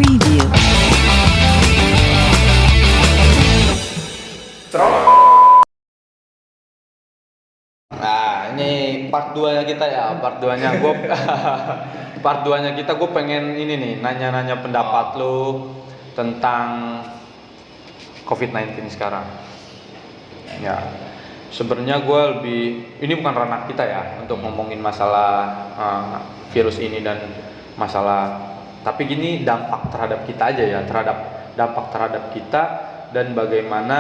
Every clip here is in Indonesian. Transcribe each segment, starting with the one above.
Preview. Nah, ini part 2-nya kita ya, part 2-nya gue part 2-nya kita gue pengen ini nih, nanya-nanya pendapat lu tentang COVID-19 sekarang. Ya, sebenarnya gue lebih, ini bukan ranah kita ya untuk ngomongin masalah virus ini dan masalah, tapi gini dampak terhadap kita aja ya, dampak terhadap kita dan bagaimana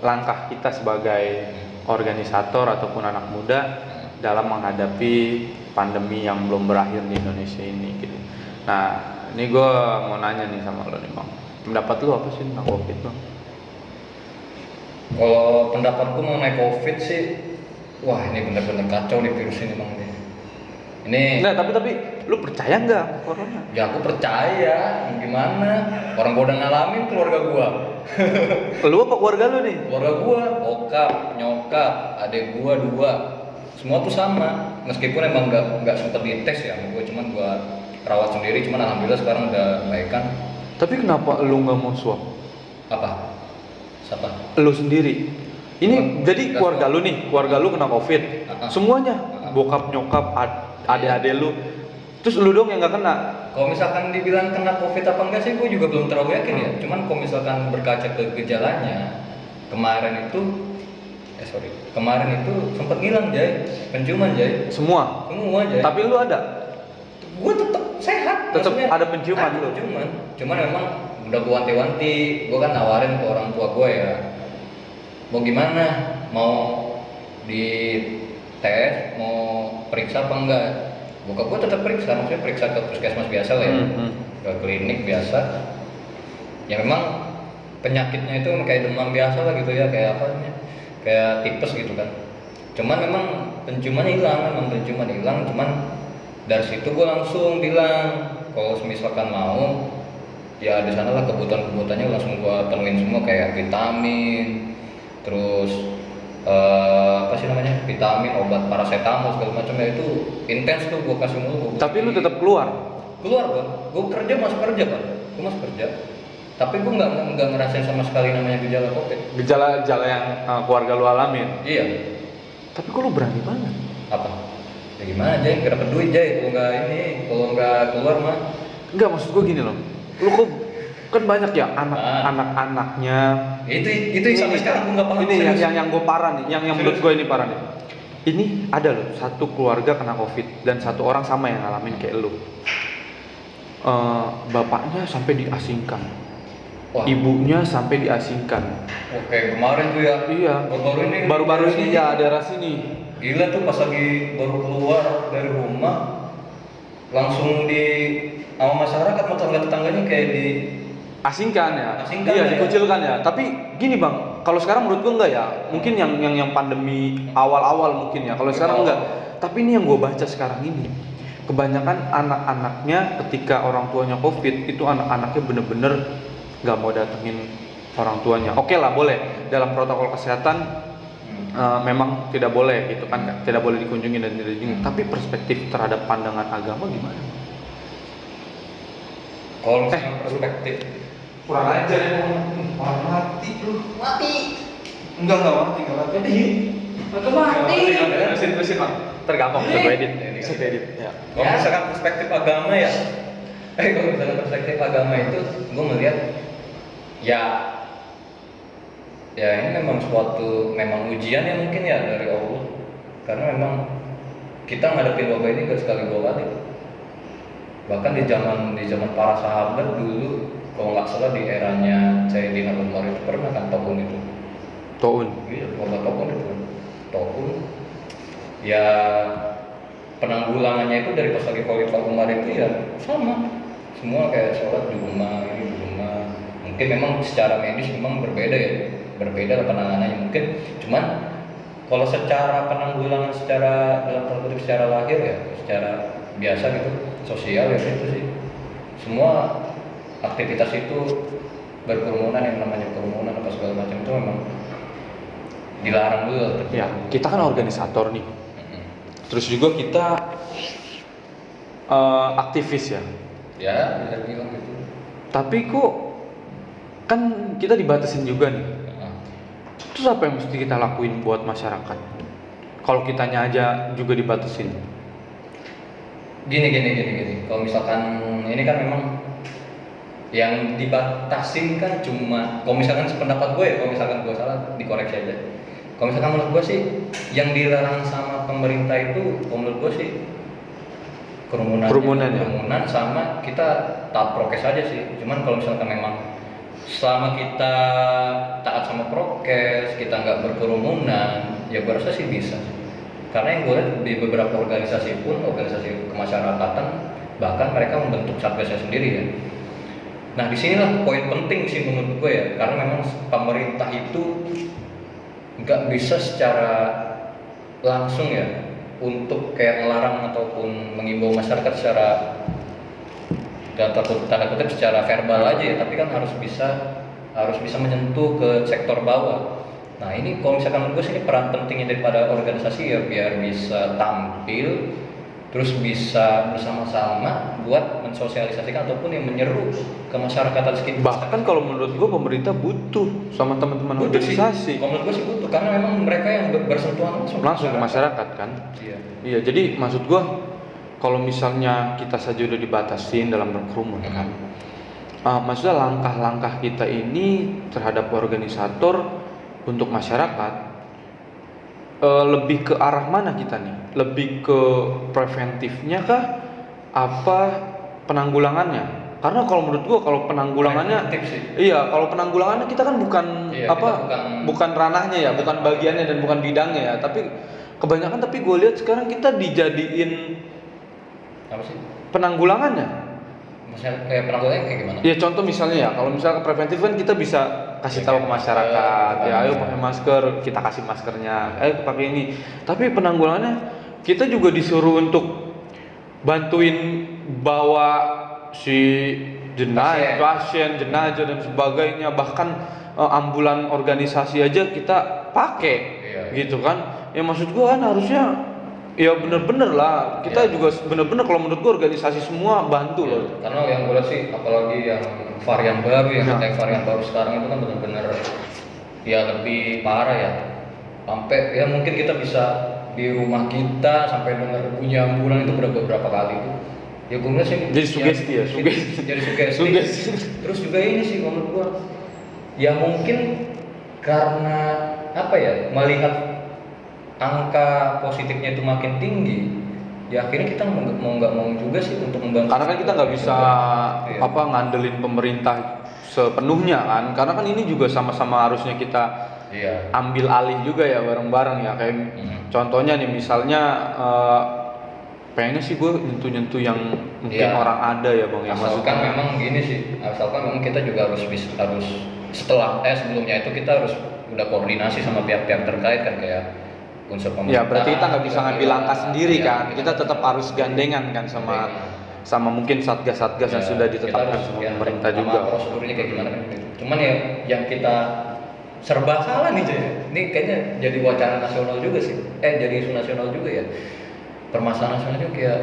langkah kita sebagai organisator ataupun anak muda dalam menghadapi pandemi yang belum berakhir di Indonesia ini gitu. Nah, ini gue mau nanya nih sama lo nih Bang, pendapat lu apa sih tentang COVID Bang? Kalau pendapatku mengenai COVID sih, wah ini benar-benar kacau nih virus ini Bang. Ini Enggak, tapi lu percaya nggak sama corona? ya aku percaya, gimana? Orang gua udah ngalamin, keluarga gua. Lu apa keluarga lu nih? Keluarga gua, bokap, nyokap, adik gua 2. Semua tuh sama. Meskipun emang nggak sempet dites ya, gua cuman gua rawat sendiri, cuman alhamdulillah sekarang udah baikan. Tapi kenapa lu nggak mau swab? Apa? Siapa? Lu sendiri. Ini Bukan, jadi nggak keluarga swab. lu nih, keluarga lu kena COVID. Semuanya, bokap, nyokap, adik-adik lu. Terus lu dong yang nggak kena. Kalau misalkan dibilang kena COVID apa enggak sih, gue juga belum terlalu yakin ya. Cuman kalau misalkan berkaca ke gejalanya, kemarin itu sempat ngilang Jay, penciuman Jay. Semua. Jay. Tapi lu ada. Gue tetap sehat. Tetap maksudnya ada penciuman ada lu. penciuman. Cuman memang udah gue wanti-wanti, gue kan nawarin ke orang tua gue ya. Mau gimana? Mau dites, mau periksa apa enggak? Bokap gue tetap periksa, maksudnya periksa ke puskesmas biasa lah ya, ke klinik biasa. Ya memang penyakitnya itu kayak demam biasa lah gitu ya, kayak apa namanya, kayak tipes gitu kan. Cuman memang penciuman hilang, cuman dari situ gue langsung bilang kalau misalkan mau, ya di sana lah kebutuhannya langsung gue penuhin semua kayak vitamin, terus apa sih namanya, vitamin, obat paracetamol segala macam ya, itu intens tuh gue kasih mulu. Tapi lu tetap keluar. Gue kerja, masuk kerja kan, gue masuk kerja, tapi gue nggak ngerasain sama sekali namanya gejala COVID. Gejala-gejala yang keluarga lu alamin. Iya. Tapi kok lu berani banget? Apa? Ya gimana Jay, gak dapet duit Jay, kalau nggak keluar mah. Enggak, maksud gua gini loh. Lu kok kan banyak ya anak-anaknya. Itu sampai sekarang gue nggak paham. Ini yang gue parah nih, yang menurut gue ini parah nih. Ini ada loh, satu keluarga kena COVID dan satu orang sama yang ngalamin kayak lu. Bapaknya sampai diasingkan. Wah. Ibunya sampai diasingkan. Oke, kemarin tuh ya. Iya. Baru-baru ini ya daerah sini. Gila tuh pas lagi baru keluar dari rumah, langsung sama masyarakat, tetangga-tetangganya kayak di Asingkan ya. Asingkan Iya, ya. dikucilkan ya. Tapi gini Bang, kalau sekarang menurut gue enggak ya. Mungkin yang pandemi awal-awal mungkin ya. Kalau sekarang enggak. Tapi ini yang gue baca sekarang ini, kebanyakan anak-anaknya ketika orang tuanya COVID, itu anak-anaknya bener-bener nggak mau datengin orang tuanya. Oke lah, boleh dalam protokol kesehatan memang tidak boleh gitu kan, tidak boleh dikunjungi dan tidak dikunjungi. Tapi perspektif terhadap pandangan agama gimana? Kalau misalnya perspektif, Kurang ajar ya, orang mati lu. mati. Enggak mati. Atau mati. Terusin Bang. Tergampang bisa gue edit. Bisa gue edit. Ya. Kalau misalkan perspektif agama ya, kalau misalkan perspektif agama itu, gue melihat ya ini memang memang ujian ya mungkin ya dari Allah, karena memang kita ngadepin wabah ini gak sekali 2 kali. Bahkan di zaman para sahabat dulu, kalau nggak salah di eranya Sayyidina Umar itu pernah kan Taun itu. Iya, wabah Taun itu. Taun. Ya penanggulangannya itu dari pas lagi Khalifah Umar itu ya sama. Semua kayak sholat di rumah, ini di rumah. Mungkin memang secara medis memang berbeda lah penanganannya mungkin. Cuman kalau secara penanggulangan secara lahir ya, secara biasa gitu, sosial ya itu sih. Semua aktivitas itu berkerumunan, yang namanya kerumunan apa segala macam itu memang dilarang dulu. Ya, kita kan organisator nih. Terus juga kita aktivis ya. Ya bisa bilang gitu. Tapi kok kan kita dibatasin juga nih. Heeh. Terus apa yang mesti kita lakuin buat masyarakat? Kalau kitanya aja juga dibatasin. Gini. Kalau misalkan ini kan memang yang dibatasin kan cuma, kalau misalkan sependapat gue ya, kalau misalkan gue salah dikoreksi aja. Kalau misalkan menurut gue sih yang dilarang sama pemerintah itu, kalau menurut gue sih kerumunan sama kita taat prokes aja sih. Cuman kalau misalkan memang selama kita taat sama prokes, kita nggak berkerumunan, ya gue rasa sih bisa. Karena yang gue lihat di beberapa organisasi pun, organisasi kemasyarakatan, bahkan mereka membentuk satgasnya sendiri ya. Nah disinilah poin penting sih menurut gue ya, karena memang pemerintah itu nggak bisa secara langsung ya untuk kayak melarang ataupun mengimbau masyarakat secara tanda kutip secara verbal aja ya, tapi kan harus bisa menyentuh ke sektor bawah. Nah ini kalau misalkan menurut gue sih ini peran pentingnya daripada organisasi ya, biar bisa tampil terus bisa bersama-sama buat mensosialisasikan ataupun yang menyeru ke masyarakat sekitar. Bahkan kalau menurut gue pemerintah butuh sama teman-teman Butuh sih. organisasi. Kalau menurut gue sih butuh, karena memang mereka yang bersentuhan Langsung ke masyarakat kan. Iya, jadi maksud gue kalau misalnya kita saja udah dibatasin dalam berkerumun kan, maksudnya langkah-langkah kita ini terhadap organisator untuk masyarakat lebih ke arah mana kita nih? Lebih ke preventifnya kah? Apa penanggulangannya? Karena kalau menurut gua kalau penanggulangannya, iya kalau penanggulangannya kita kan bukan bukan ranahnya ya, bukan bagiannya dan bukan bidangnya ya. Tapi kebanyakan gue lihat sekarang kita dijadiin apa sih penanggulangannya. Maksudnya kayak penanggulangannya kayak gimana? Ya contoh misalnya ya, kalau misalnya preventif kan kita bisa kasih tahu ke masyarakat, ya ayo pakai masker, kita kasih maskernya, ayo pakai ini. Tapi penanggulangannya kita juga disuruh untuk bantuin bawa si pasien, jenazah dan sebagainya, bahkan ambulan organisasi aja kita pakai, gitu kan? Ya maksud gua kan harusnya ya bener-bener lah, kita juga bener-bener kalau menurut gua organisasi semua bantu loh. Karena yang gue lihat sih, apalagi yang varian baru ya, yang varian baru sekarang itu kan bener-bener ya lebih parah ya. Sampai ya mungkin kita bisa di rumah kita sampai dengar bunyi ambulan itu beberapa kali itu. Ya gue ngeliat sih jadi sugesti ya, jadi sugesti. Terus juga ini sih menurut gua ya mungkin karena apa ya, melihat angka positifnya itu makin tinggi, ya akhirnya kita mau nggak mau juga sih untuk membantu. Karena kan kita nggak bisa ngandelin pemerintah sepenuhnya kan, karena kan ini juga sama-sama harusnya kita ambil alih juga ya bareng-bareng ya, kayak contohnya nih misalnya pengennya sih gue nyentuh yang mungkin orang ada ya bang ya, asalkan memang gini sih, asalkan memang kita juga harus setelah sebelumnya itu kita harus udah koordinasi sama pihak-pihak terkait kan, kayak unsur pemerintah. Ya berarti kita nggak bisa ngambil langkah sendiri kan, kita tetap harus gandengan kan sama mungkin satgas-satgas yang sudah ditetapkan sama pemerintah juga. Prosedurnya kayak gimana kan? Cuman ya yang kita serba salah nih Jay. Ini kayaknya jadi wacana nasional juga sih. Jadi isu nasional juga ya. Permasalahan nasionalnya kayak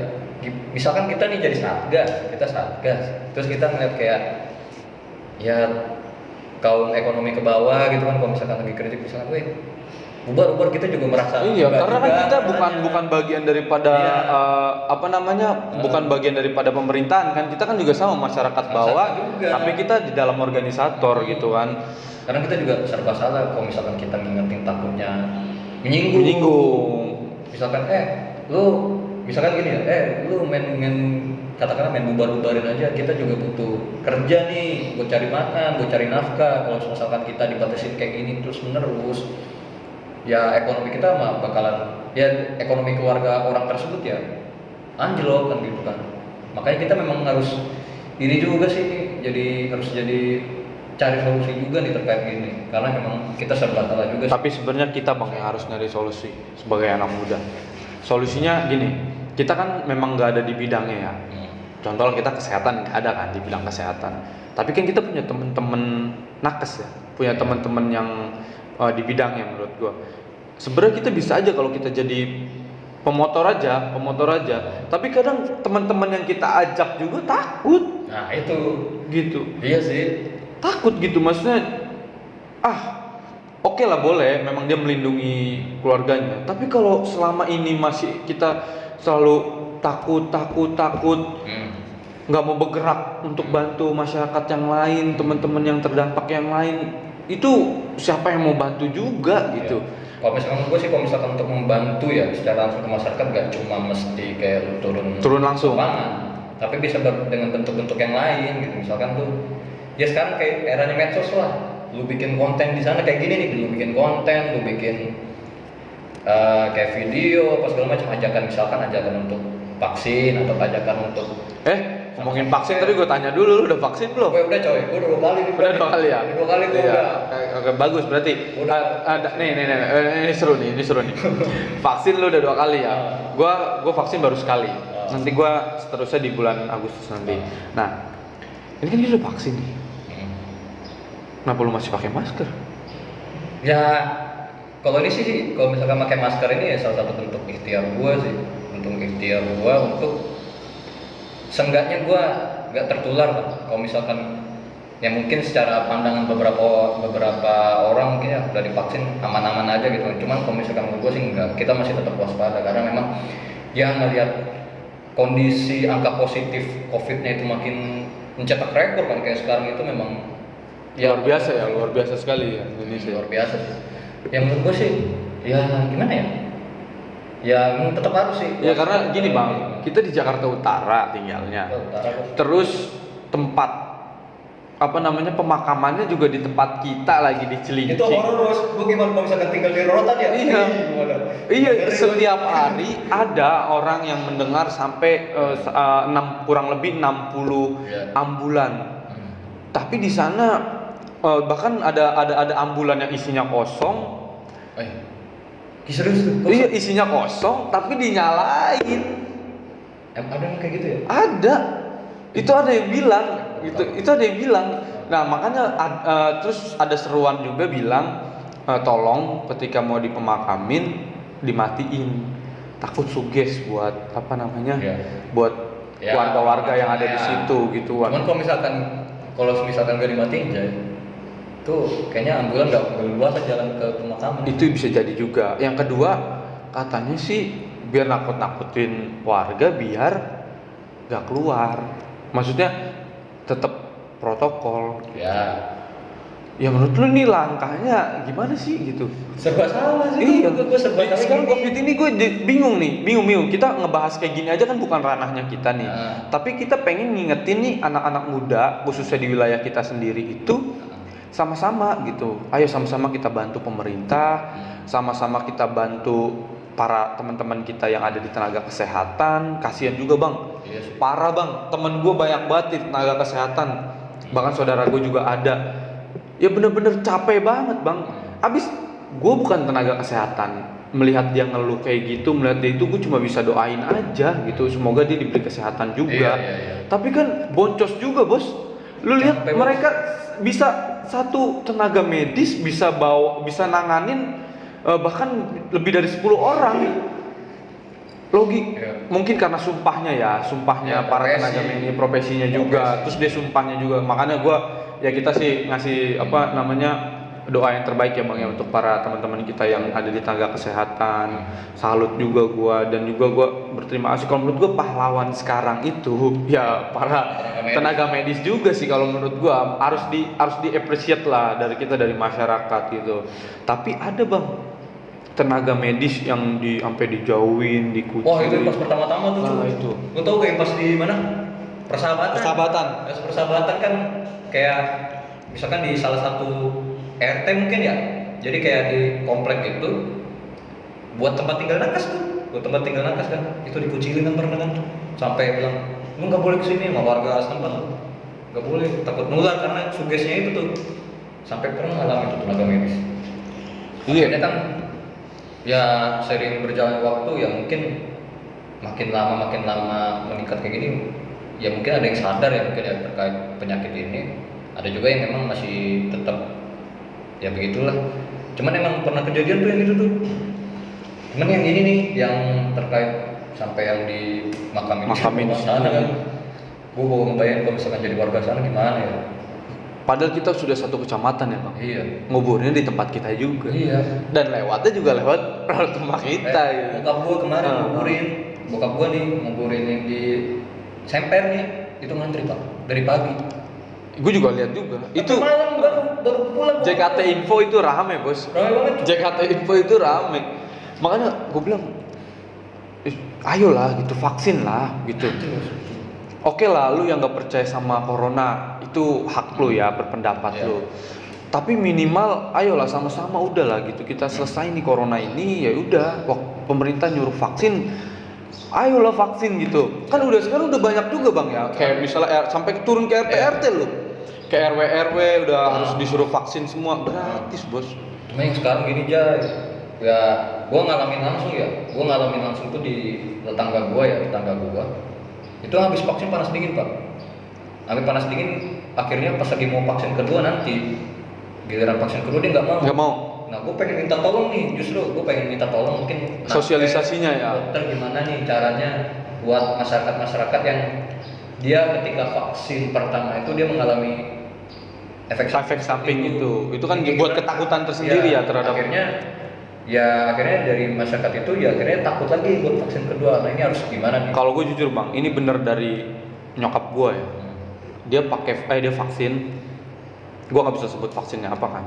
misalkan kita nih jadi satgas, terus kita ngeliat kayak ya kaum ekonomi ke bawah gitu kan, kalau misalkan lagi kritik misalkan ubar kita juga merasa karena kan kita bukan bagian daripada bukan bagian daripada pemerintahan kan, kita kan juga sama masyarakat bawah juga. Tapi kita di dalam organisator gitu kan, karena kita juga serba salah kalau misalkan kita ngingetin takutnya menyinggung. Misalkan lu misalkan gini ya, lu main katakanlah main bubar-bubarin aja, kita juga butuh kerja nih buat cari makan, buat cari nafkah. Kalau misalkan kita dibatasin kayak gini terus menerus, ya ekonomi kita mah bakalan, ya ekonomi keluarga orang tersebut ya anjlok kan gitu kan. Makanya kita memang harus ini juga sih, harus cari solusi juga nih terkait ini, karena memang kita serba salah juga. Tapi sebenarnya kita bang yang harus nyari solusi sebagai anak muda. Solusinya gini, kita kan memang nggak ada di bidangnya ya. Contoh kita kesehatan nggak ada kan di bidang kesehatan. Tapi kan kita punya teman-teman nakes ya, punya teman-teman yang di bidangnya menurut gua. Sebenarnya kita bisa aja kalau kita jadi pemotor aja. Tapi kadang teman-teman yang kita ajak juga takut. Nah itu Gitu. iya sih. Takut gitu, maksudnya oke lah boleh, memang dia melindungi keluarganya. Tapi kalau selama ini masih kita selalu takut, nggak mau bergerak untuk bantu masyarakat yang lain, teman-teman yang terdampak yang lain, itu siapa yang mau bantu juga gitu. Ya. Kalau misalkan gue sih, kalau misalkan untuk membantu ya secara langsung ke masyarakat, gak cuma mesti kayak lu Turun langsung. lapangan, tapi bisa dengan bentuk-bentuk yang lain gitu. Misalkan tuh, ya sekarang kayak eranya medsos lah, lu bikin konten di sana kayak gini nih, lu bikin konten, lu bikin kayak video apa segala macam, ajakan untuk vaksin atau ajakan untuk Ngomongin vaksin, tapi gue tanya dulu, lu udah vaksin belum? gue udah coy, gue udah 2 kali nih. Udah 2 kali ya? Udah 2 kali gue Iya. udah. Oke, bagus berarti. Udah. Ada nih, ini seru nih. Vaksin lu udah 2 kali ya? Gua vaksin baru sekali. Nanti gua seterusnya di bulan Agustus nanti. Nah, ini kan dia udah vaksin nih. Kenapa lu masih pakai masker? Ya, kalau ini sih, kalau misalkan pakai masker ini ya salah satu bentuk ikhtiar gua sih, untuk seenggaknya gua nggak tertular lah. Kalau misalkan ya mungkin secara pandangan beberapa orang mungkin ya udah divaksin aman-aman aja gitu. Cuman kalau misalkan menurut gua sih enggak, kita masih tetap waspada karena memang ya ngelihat kondisi angka positif COVID-nya itu makin mencetak rekor kan, kayak sekarang itu memang Luar biasa sekali ya Indonesia. luar biasa sih. Yang menurut gue sih, ya gimana ya? Ya tetap harus sih. Ya karena gini bang, kita di Jakarta Utara tinggalnya. Terus tempat pemakamannya juga di tempat kita lagi di Cilincing. Itu horor bos. Gue gimana kalau misalkan tinggal di Rorotan ya? Iya, setiap hari ada orang yang mendengar sampai kurang lebih 60 ambulan. Tapi di sana bahkan ada ambulan yang isinya kosong. Serius tuh? Iya, isinya kosong tapi dinyalain. Ada yang kayak gitu ya? Ada. Itu ada yang bilang. Itu ada yang bilang. Nah, makanya terus ada seruan juga bilang tolong ketika mau dipemakamin dimatiin. Takut suges buat buat warga-warga yang ada di situ gitu. Cuman kalau misalkan gak dimatiin aja, tuh kayaknya ambulan nggak luas jalan ke pemakaman. Itu bisa jadi juga. Yang kedua, katanya sih biar nakut-nakutin warga biar gak keluar. Maksudnya tetap protokol. Ya menurut lu nih langkahnya gimana sih gitu? Serba salah sih. Iya. Gue serba salah. Sekarang COVID ini gue bingung. Kita ngebahas kayak gini aja kan bukan ranahnya kita nih. Tapi kita pengen ngingetin nih anak-anak muda khususnya di wilayah kita sendiri itu sama-sama gitu. Ayo sama-sama kita bantu pemerintah, sama-sama kita bantu para teman-teman kita yang ada di tenaga kesehatan. Kasihan juga bang. Iya. Parah bang. Temen gue banyak banget di tenaga kesehatan. Bahkan saudara gue juga ada. Ya bener-bener capek banget bang. Abis gue bukan tenaga kesehatan, melihat dia ngeluh kayak gitu, melihat dia itu gue cuma bisa doain aja gitu. Semoga dia diberi kesehatan juga. Iya. Tapi kan boncos juga bos. Lu lihat mereka bisa satu tenaga medis bisa nanganin bahkan lebih dari 10 orang. Mungkin karena sumpahnya para tenaga medis, profesinya juga. Terus dia sumpahnya juga. Makanya kita sih ngasih doa yang terbaik ya bang ya untuk para teman-teman kita yang ada di tenaga kesehatan. Salut juga dan juga berterima kasih. Kalau menurut gue pahlawan sekarang itu ya para tenaga medis juga sih. Kalau menurut gue harus di appreciate lah dari masyarakat gitu. Tapi ada bang tenaga medis yang sampai dijauhin, dikucilin. Wah itu pas pertama-tama tuh. Nah, itu. Lu tau gak yang pas di mana? Persahabatan. Persahabatan kan kayak misalkan di salah satu RT mungkin ya. Jadi kayak di komplek itu buat tempat tinggal nakes kan. Itu dikucilin kan pernah kan. Sampai bilang, "Lu enggak boleh kesini sama warga setempat. Enggak boleh, takut nular karena sugesnya itu tuh." Sampai pernah ngalamin itu tenaga medis. Akhirnya kan ya sering berjalan waktu ya mungkin makin lama meningkat kayak gini. Ya mungkin ada yang sadar ya mungkin ya terkait penyakit ini. Ada juga yang memang masih tetap ya begitulah. Cuman emang pernah kejadian tuh yang itu tuh Cuman yang ini nih yang terkait sampai yang di makamin sana kan, gue bawa ngebayangin kalau misalkan jadi warga sana gimana ya. Padahal kita sudah satu kecamatan ya bang. Iya. Nguburnya di tempat kita juga. Iya. Dan lewatnya juga lewat rumah kita. Gitu. Bokap gue kemarin bokap gue nih nguburin yang di Semper nih, itu ngantri pak dari pagi. Gue juga lihat juga. Itu malam baru pulang. JKT Info itu rame bos. Rame banget. JKT Info itu rame. Makanya gue bilang, ayolah gitu vaksin lah gitu. Oke lah, lu yang gak percaya sama corona itu hak lu ya, berpendapat lu. Tapi minimal ayolah sama-sama udahlah gitu, kita selesai nih corona ini, ya udah. Pemerintah nyuruh vaksin, ayolah vaksin gitu. Kan udah sekarang udah banyak juga bang ya, kayak misalnya sampai turun ke RT RT lu, ke RW RW udah harus disuruh vaksin semua, gratis bos. Cuma yang sekarang gini aja, ya gue ngalamin langsung tuh di tetangga gue itu habis vaksin panas dingin pak. Habis panas dingin, akhirnya pas lagi mau vaksin kedua nanti, giliran vaksin kedua dia nggak mau. Nah gue pengen minta tolong nih, mungkin sosialisasinya ya. Dokter gimana nih caranya buat masyarakat yang dia ketika vaksin pertama itu dia mengalami efek samping itu kan buat ketakutan tersendiri ya terhadap. Akhirnya dari masyarakat itu akhirnya takut lagi buat vaksin kedua. Nah ini harus gimana nih? Kalau gue jujur bang, ini bener dari nyokap gue ya. Dia vaksin. Gue nggak bisa sebut vaksinnya apa kan.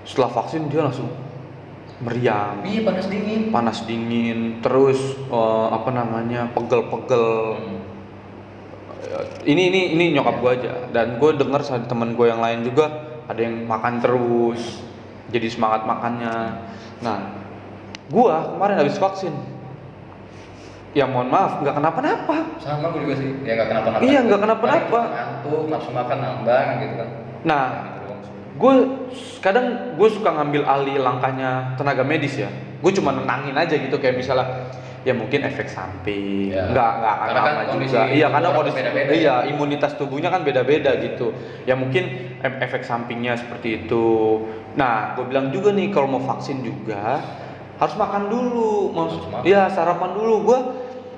Setelah vaksin dia langsung meriang. Iya panas dingin. Terus pegel-pegel. Ini nyokap gue aja. Dan gue dengar sama teman gue yang lain juga ada yang makan terus. Jadi semangat makannya. Nah, gua kemarin habis vaksin. Ya mohon maaf, nggak kenapa-napa. Sama gua juga sih, ya nggak kenapa-napa. Iya nggak kenapa-napa. Ngantuk, nafsu makan nambah gitu kan. Nah, kadang gue suka ngambil alih langkahnya tenaga medis ya. Gue cuma nenangin aja gitu kayak misalnya, ya mungkin efek samping, nggak akan lama juga. Iya karena beda-beda. Iya imunitas tubuhnya kan beda-beda gitu. Ya mungkin efek sampingnya seperti itu. Nah, gue bilang juga nih kalau mau vaksin juga harus makan dulu, iya sarapan dulu. Gue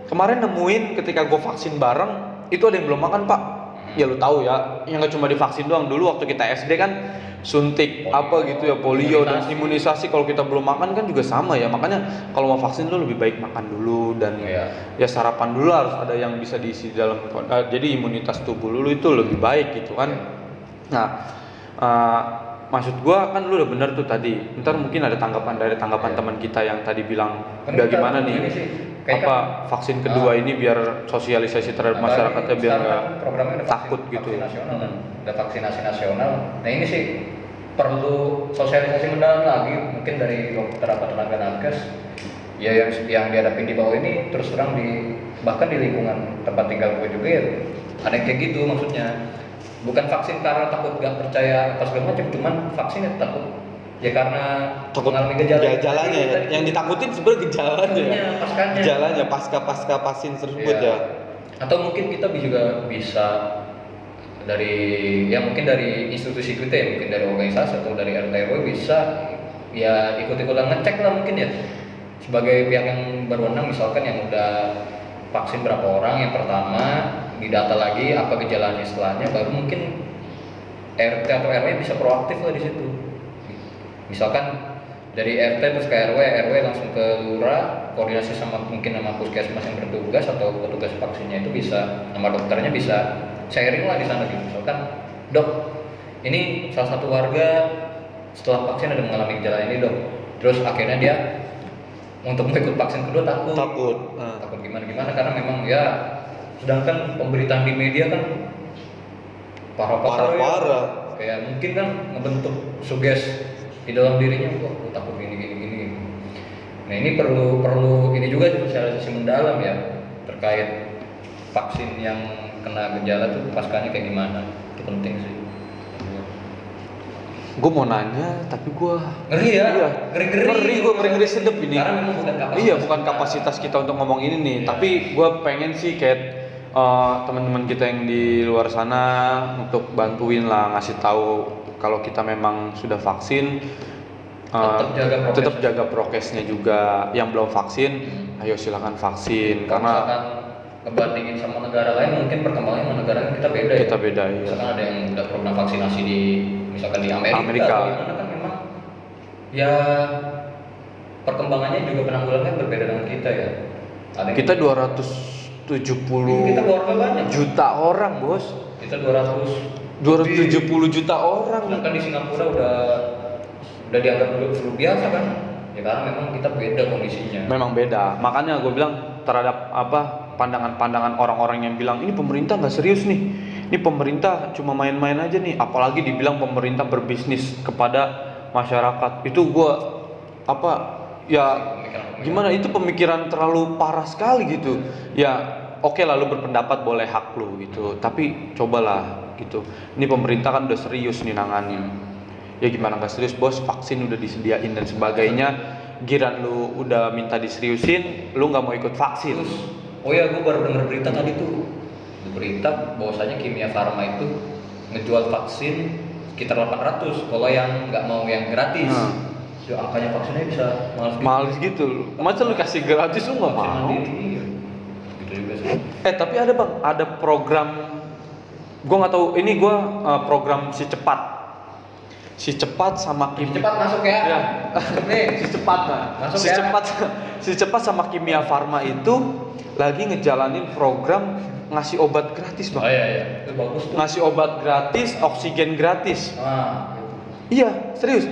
kemarin nemuin ketika gue vaksin bareng itu ada yang belum makan pak. Ya lu tahu ya, yang nggak cuma divaksin doang. Dulu waktu kita SD kan suntik polio dan imunisasi. Kalau kita belum makan kan juga sama ya. Makanya kalau mau vaksin lu lebih baik makan dulu dan ya sarapan dulu harus ada yang bisa diisi dalam. Jadi imunitas tubuh lu itu lebih baik gitu kan. Nah. Maksud gua kan lu udah bener tuh tadi. Ntar mungkin ada tanggapan teman kita yang tadi bilang udah gimana nih vaksin kedua ini biar sosialisasi terhadap masyarakatnya biar nggak takut gitu. Ada vaksinasi nasional. Nah ini sih perlu sosialisasi mendalam lagi mungkin dari dokter atau tenaga nakes ya yang dihadapin di bawah ini terus terang bahkan di lingkungan tempat tinggal gue juga ya ada yang kayak gitu maksudnya. Bukan vaksin karena takut gak percaya apa segala macam, cuman vaksin ya takut ya karena takut mengalami gejalanya ya. Yang ditakutin sebenarnya gejalanya ya. Gejalanya pasca vaksin tersebut ya. Atau mungkin kita juga bisa mungkin dari institusi kita ya, mungkin dari organisasi atau dari RT RW bisa ya ikut-ikutan ngecek lah mungkin ya. Sebagai pihak yang berwenang misalkan yang udah vaksin berapa orang yang pertama, didata lagi apa gejalanya setelahnya, baru mungkin RT atau RW bisa proaktif lah di situ. Misalkan dari RT terus ke RW langsung ke lurah, koordinasi sama puskesmas yang bertugas atau petugas vaksinnya itu bisa, sama dokternya bisa sharing lah di sana gitu. Misalkan, dok, ini salah satu warga setelah vaksin ada mengalami gejala ini dok. Terus akhirnya dia untuk ikut vaksin kedua takut gimana karena memang ya sedangkan pemberitaan di media kan parah ya. Kayak mungkin kan ngebentuk suges di dalam dirinya gue takut gini. Nah ini perlu ini juga sosialisasi mendalam ya terkait vaksin yang kena gejala tuh paskanya kayak gimana, itu penting sih. Gue mau nanya tapi gue ngeri ya, ngeri sedep ini. Karena memang bukan kapasitas kita untuk ngomong ini nih. Tapi gue pengen sih kayak teman-teman kita yang di luar sana untuk bantuin lah ngasih tahu kalau kita memang sudah vaksin, tetap jaga prokesnya juga. Yang belum vaksin, ayo silakan vaksin. Kalau Karena misalkan ngebandingin sama negara lain, mungkin perkembangannya sama negara lain kita beda ya. kita beda ya. Misalkan ada yang udah program vaksinasi di misalkan di Amerika. Atau di mana kan memang ya perkembangannya juga penanggulangannya berbeda dengan kita ya. Kita 270 kita keluarga banyak. juta orang, Bos. Kita 270 juta orang. Bahkan di Singapura udah dianggap flu biasa kan. Ya karena memang kita beda kondisinya. Memang beda. Makanya gue bilang terhadap pandangan-pandangan orang-orang yang bilang ini pemerintah nggak serius nih. Ini pemerintah cuma main-main aja nih. Apalagi dibilang pemerintah berbisnis kepada masyarakat. Itu gue gimana, itu pemikiran terlalu parah sekali gitu ya. Oke, lalu berpendapat boleh, hak lu gitu, tapi cobalah gitu, ini pemerintah kan udah serius nih nanganin. Ya gimana nggak serius, Bos? Vaksin udah disediain dan sebagainya, giran lu udah minta diseriusin, lu nggak mau ikut vaksin. Oh ya, gue baru dengar berita tadi tuh, berita bahwasanya Kimia Farma itu ngejual vaksin sekitar 800 kalau yang nggak mau yang gratis. Ya, angkanya vaksinnya bisa males gitu. Masa lu kasih gratis lu nggak mau? Iya. Gitu juga sih. Tapi ada Bang, ada program, gua nggak tahu ini, program si cepat sama Cepat masuk ya. Ya. Si cepat Masuk si ya. si cepat sama Kimia Farma itu lagi ngejalanin program ngasih obat gratis, Bang. Oh iya. Itu bagus tuh. Ngasih obat gratis, oksigen gratis. Gitu. Iya, serius.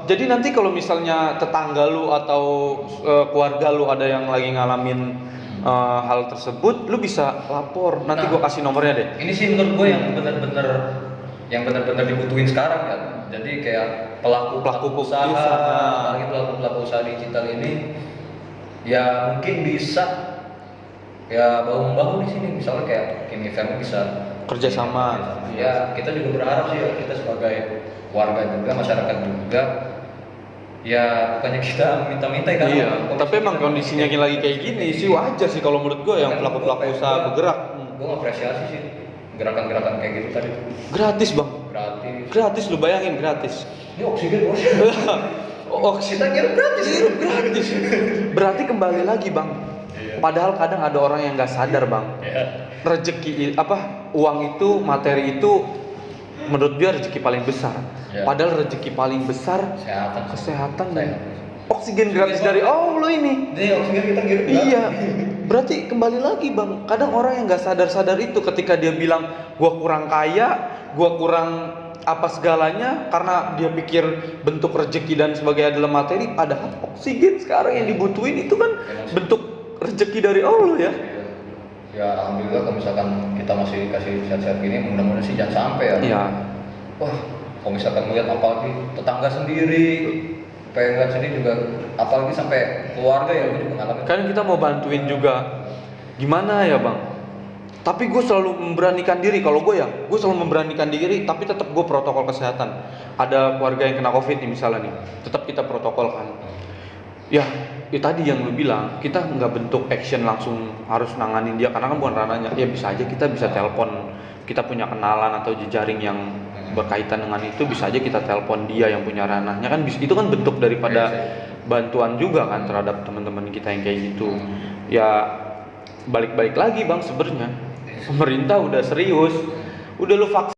Jadi nanti kalau misalnya tetangga lu atau keluarga lu ada yang lagi ngalamin hal tersebut, lu bisa lapor. Nanti gua kasih nomornya deh. Ini sih menurut gue yang benar-benar dibutuhin sekarang ya. Jadi kayak pelaku usaha, apalagi pelaku usaha digital ini ya mungkin bisa ya bahu-bahu di sini. Misalnya kayak Kimia Farma bisa kerjasama. Ya kita juga berharap sih ya, kita sebagai warga juga, masyarakat juga, ya bukannya kita minta-minta kan. Iya, tapi emang kondisinya lagi kayak gini sih wajar sih kalau menurut gue yang pelaku-pelaku usaha bergerak. Gue ngapresiasi sih gerakan-gerakan kayak gitu tadi. Gratis, Bang. Gratis, lu bayangin gratis. Ini oksigen, Bos. Kita kira gratis. Berarti kembali lagi, Bang. Padahal kadang ada orang yang nggak sadar, Bang. Rezeki uang itu, materi itu menurut dia rezeki paling besar. Padahal rezeki paling besar kesehatan dan oksigen gratis dari Allah ini. Oksigen kita kirim. Iya. Berarti kembali lagi, Bang. Kadang orang yang nggak sadar itu ketika dia bilang gua kurang kaya, gua kurang apa segalanya karena dia pikir bentuk rezeki dan sebagainya adalah materi, padahal oksigen sekarang yang dibutuhin itu kan bentuk rezeki dari Allah ya. Ya alhamdulillah kalau misalkan kita masih kasih sehat-sehat gini, mudah-mudahan sih jangan sampai ya. Iya. Wah, kalau misalkan melihat apalagi tetangga sendiri, pengen sendiri juga, apalagi sampai keluarga ya, gue juga ngalamin. Kan kita mau bantuin juga, gimana ya, Bang? Tapi gue selalu memberanikan diri. Kalau gue selalu memberanikan diri, tapi tetap gue protokol kesehatan. Ada keluarga yang kena COVID nih misalnya nih, tetap kita protokol kan. Ya tadi yang lu bilang, kita nggak bentuk action langsung harus nanganin dia karena kan bukan ranahnya. Ya bisa aja kita bisa telepon, kita punya kenalan atau jejaring yang berkaitan dengan itu, bisa aja kita telepon dia yang punya ranahnya kan. Itu kan bentuk daripada bantuan juga kan terhadap teman-teman kita yang kayak gitu. Ya balik-balik lagi, Bang, sebenarnya pemerintah udah serius, udah lu vaksin.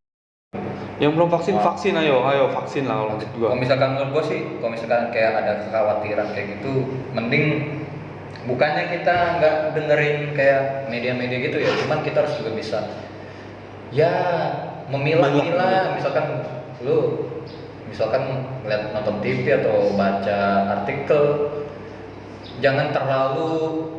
Yang belum vaksin, ayo vaksin lah kalau menurut gua. Kalau misalkan menurut gua sih, kalau misalkan kayak ada kekhawatiran kayak gitu, mending bukannya kita nggak dengerin kayak media-media gitu ya, cuman kita harus juga bisa ya memilah-milah. Misalkan lihat nonton TV atau baca artikel, jangan terlalu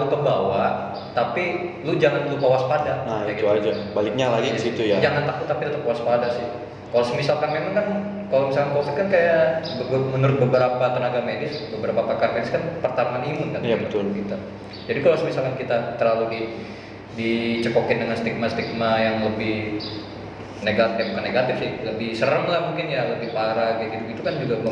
ke bawah, tapi lu jangan lupa waspada. Nah, itu gitu aja. Baliknya lagi ke situ ya. Jangan takut tapi tetap waspada sih. Kalau misalkan memang kan, kalau misalkan COVID kan kayak menurut beberapa tenaga medis, beberapa pakar medis kan pertarungan imun kan. Iya, betul. Kita. Jadi kalau misalkan kita terlalu dicekokin dengan stigma-stigma yang lebih bukan negatif sih, lebih serem lah mungkin ya, lebih parah kayak gitu kan juga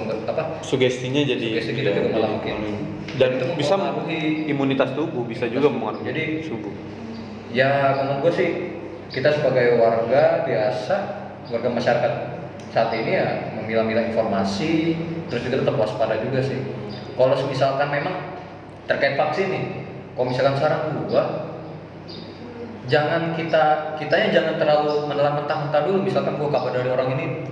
sugestinya jadi kita juga malah mungkin dan itu bisa mempengaruhi imunitas tubuh, bisa juga mempengaruhi jadi tubuh. Ya menurut gue sih kita sebagai warga biasa, warga masyarakat saat ini ya memilah-milah informasi, terus juga tetap waspada juga sih. Kalau misalkan memang terkait vaksin nih, kalau misalkan saran gua, kitanya jangan terlalu menelan mentah-mentah dulu. Misalkan gua kabar dari orang ini,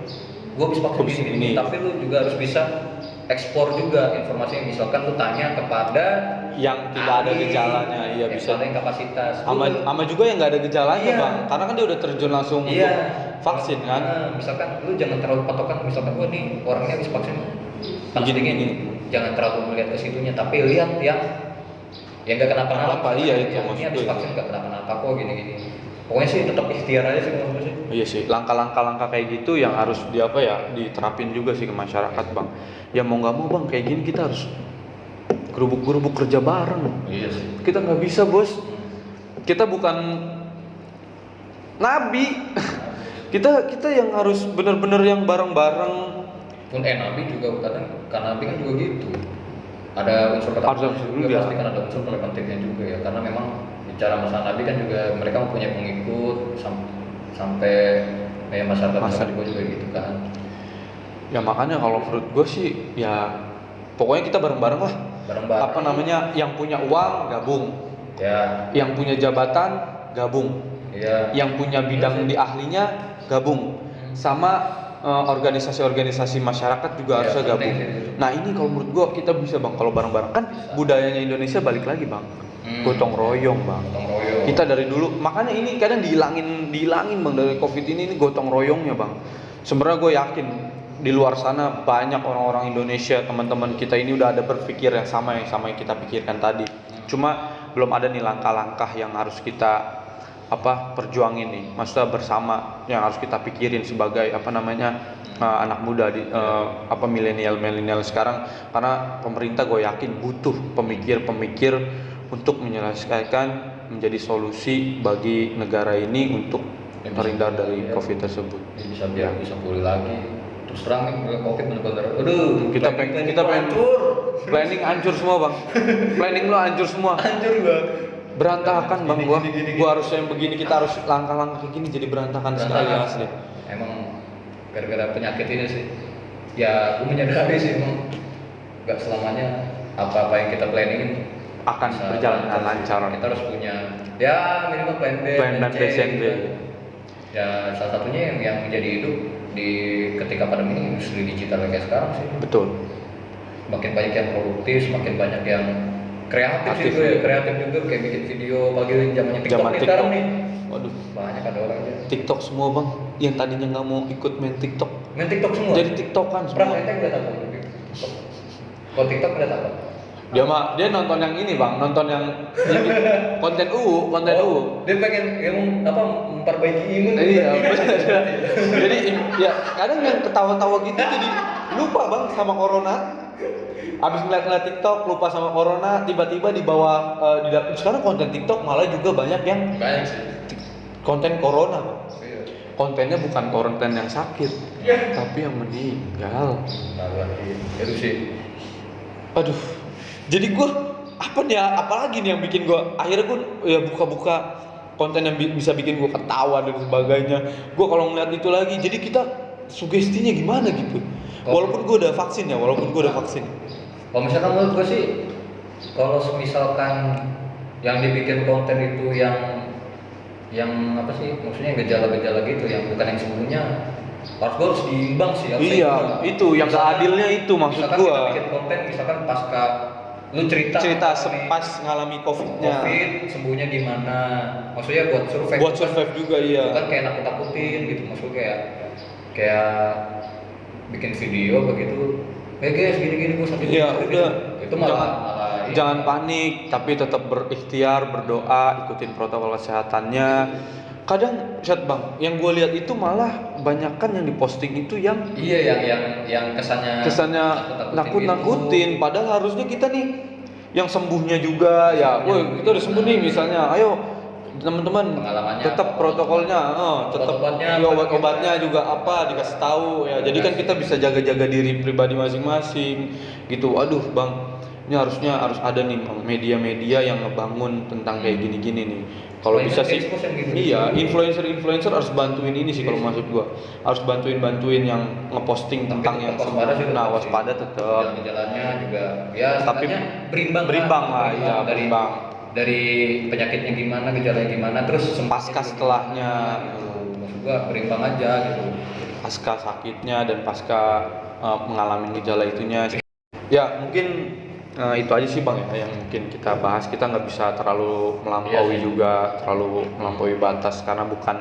gua habis vaksin ini, tapi lu juga harus bisa ekspor juga informasi. Misalkan lu tanya kepada yang tidak ada gejalanya, iya bisa. Yang kapasitas. Ama juga yang nggak ada gejalanya, Iya. Bang. Karena kan dia udah terjun langsung Iya. untuk vaksin kan. Misalkan lu jangan terlalu patokan, misalkan gua nih orangnya habis vaksin panas Begini, dingin. gini. Jangan terlalu melihat ke situnya, tapi lihat yang nggak kenapa-napa. Iya, itu yang maksud ini habis gue. vaksin nggak kenapa-napa kok gini-gini. Pokoknya sih tetap ikhtiar aja sih menurut gue sih. Iya sih, langkah-langkah kayak gitu yang harus diterapin juga sih ke masyarakat, Bang. Ya mau nggak mau, Bang, kayak gini kita harus gerubuk-gerubuk kerja bareng. Iya sih. Kita nggak bisa, Bos. Kita bukan nabi. kita yang harus benar-benar yang bareng-bareng. Pun Nabi juga karena Nabi kan juga gitu. Ada unsur ketakwanan juga, pasti kan ada unsur preventifnya juga ya. Karena memang bicara masalah Nabi kan juga mereka mempunyai pengikut sampai kayak masyarakat juga gitu kan. Ya makanya kalau menurut gue sih ya pokoknya kita bareng-bareng lah. Bareng-bareng. Apa namanya, yang punya uang gabung. Ya. Yang punya jabatan gabung. Iya. Yang punya bidang di ahlinya gabung. Sama organisasi-organisasi masyarakat juga harusnya gabung. Nah ini kalau menurut gua kita bisa, Bang, kalau bareng-bareng kan budayanya Indonesia balik lagi, Bang. Gotong royong, Bang. Kita dari dulu, makanya ini kadang dihilangin Bang dari Covid ini gotong royongnya, Bang. Sebenarnya gue yakin di luar sana banyak orang-orang Indonesia, teman-teman kita ini udah ada berpikir yang sama yang kita pikirkan tadi. Cuma belum ada nih langkah-langkah yang harus kita perjuangin nih, maksudnya bersama yang harus kita pikirin sebagai anak muda di milenial sekarang, karena pemerintah gue yakin butuh pemikir untuk menyelesaikan menjadi solusi bagi negara ini untuk terhindar dari COVID tersebut. Bisa pulih lagi. Terus terang nih COVID bener-bener, aduh, kita pengen planning hancur semua, Bang. Planning lo hancur semua. Hancur Bang. Berantakan, Bang. Gua harus yang begini, kita harus langkah-langkah kayak gini jadi berantakan sekali asli. Emang gara-gara penyakit ini sih. Ya, gue menyadari sih emang nggak selamanya apa-apa yang kita planningin akan berjalan dengan lancar. Kita harus punya ya minimal plan B, plan B. Ya salah satunya yang menjadi hidup di ketika pandemi ini industri digital kayak sekarang sih. Betul. Makin banyak yang produktif, semakin banyak yang kreatif juga kayak bikin video, apalagi zamannya TikTok sekarang nih. Waduh, banyak ada orang aja. TikTok semua, Bang. Yang tadinya nggak mau ikut main TikTok semua. Jadi TikTokan semua. Prakteknya udah apa? Kalau TikTok udah apa? Dia nonton yang ini, Bang, nonton yang konten UU. Dia pengen memperbaiki imun. Iya, benar. Jadi ya kadang yang ketawa-tawa gitu jadi lupa, Bang, sama corona. Abis ngeliat TikTok lupa sama corona, tiba-tiba di bawah sekarang konten TikTok malah juga banyak sih. Konten corona, Bang. Iya. Kontennya bukan konten yang sakit, tapi yang meninggal. Itu sih. Aduh. Jadi gue apalagi nih yang bikin gue akhirnya gue ya buka-buka konten yang bisa bikin gue ketawa dan sebagainya. Gue kalau ngeliat itu lagi, jadi kita sugestinya gimana gitu. Walaupun gue udah vaksin. Kalau misalkan menurut gue sih, kalau misalkan yang dibikin konten itu yang apa sih, maksudnya gejala-gejala gitu, yang bukan yang sebenarnya, harus diimbang sih. Iya, itu yang gak adilnya itu maksud gue. Misalkan kita bikin konten, misalkan pasca lu cerita pas ngalami COVID-nya. Sembuhnya gimana? Maksudnya buat survive juga, iya. Bukan kayak nakut-nakutin gitu, maksudnya kayak bikin video begitu. Guys, gini-gini gue sakit. Iya, udah. Itu malah jangan panik, tapi tetap berikhtiar, berdoa, ikutin protokol kesehatannya. Kadang Bang, yang gue lihat itu malah banyakan yang diposting itu yang kesannya nakut-nakutin, padahal harusnya kita nih yang sembuhnya juga ya. Woi, kita udah sembuh nih misalnya. Ayo teman-teman tetap protokolnya, tetap obat-obatnya juga dikasih tahu ya. Jadi kan kita bisa jaga-jaga diri pribadi masing-masing gitu. Aduh, Bang, ini harus ada nih media-media yang ngebangun tentang kayak gini-gini nih. Kalau bisa sih, Gitu. iya, influencer harus bantuin ini sih kalau maksud gua. Harus bantuin yang ngeposting tentang yang waspada sih, nah waspada tetap. Jalannya juga ya Tapi berimbang lah, iya, berimbang. Dari penyakitnya gimana, gejalanya gimana, terus Pasca setelahnya gitu. Maksud gua berimbang aja gitu. pasca sakitnya dan pasca mengalami gejala itunya. Ya mungkin itu aja sih Bang ya yang mungkin kita bahas. Kita nggak bisa terlalu melampaui juga, terlalu melampaui batas karena bukan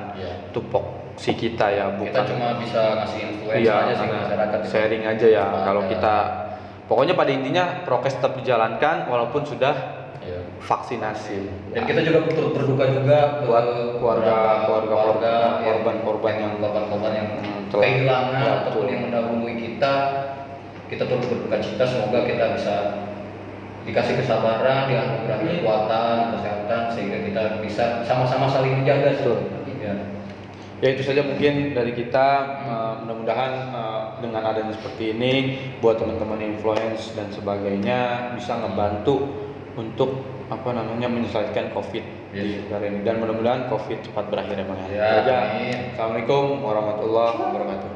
tupoksi kita ya, bukan. Kita cuma bisa ngasih influence aja sih ke masyarakat. Sharing aja ya. Kalau kita pokoknya pada intinya prokes tetap dijalankan walaupun sudah vaksinasi. Dan kita juga berduka juga buat keluarga korban yang kehilangan ataupun yang mendahului kita. Kita turut berduka cita, semoga kita bisa dikasih kesabaran, dianugerahi kekuatan, kesehatan sehingga kita bisa sama-sama saling menjaga. Ya itu saja mungkin dari kita. Mudah-mudahan dengan adanya seperti ini buat teman-teman influence dan sebagainya bisa ngebantu untuk menyelesaikan COVID di negara ini, dan mudah-mudahan COVID cepat berakhir ya Bang. Assalamualaikum warahmatullahi wabarakatuh.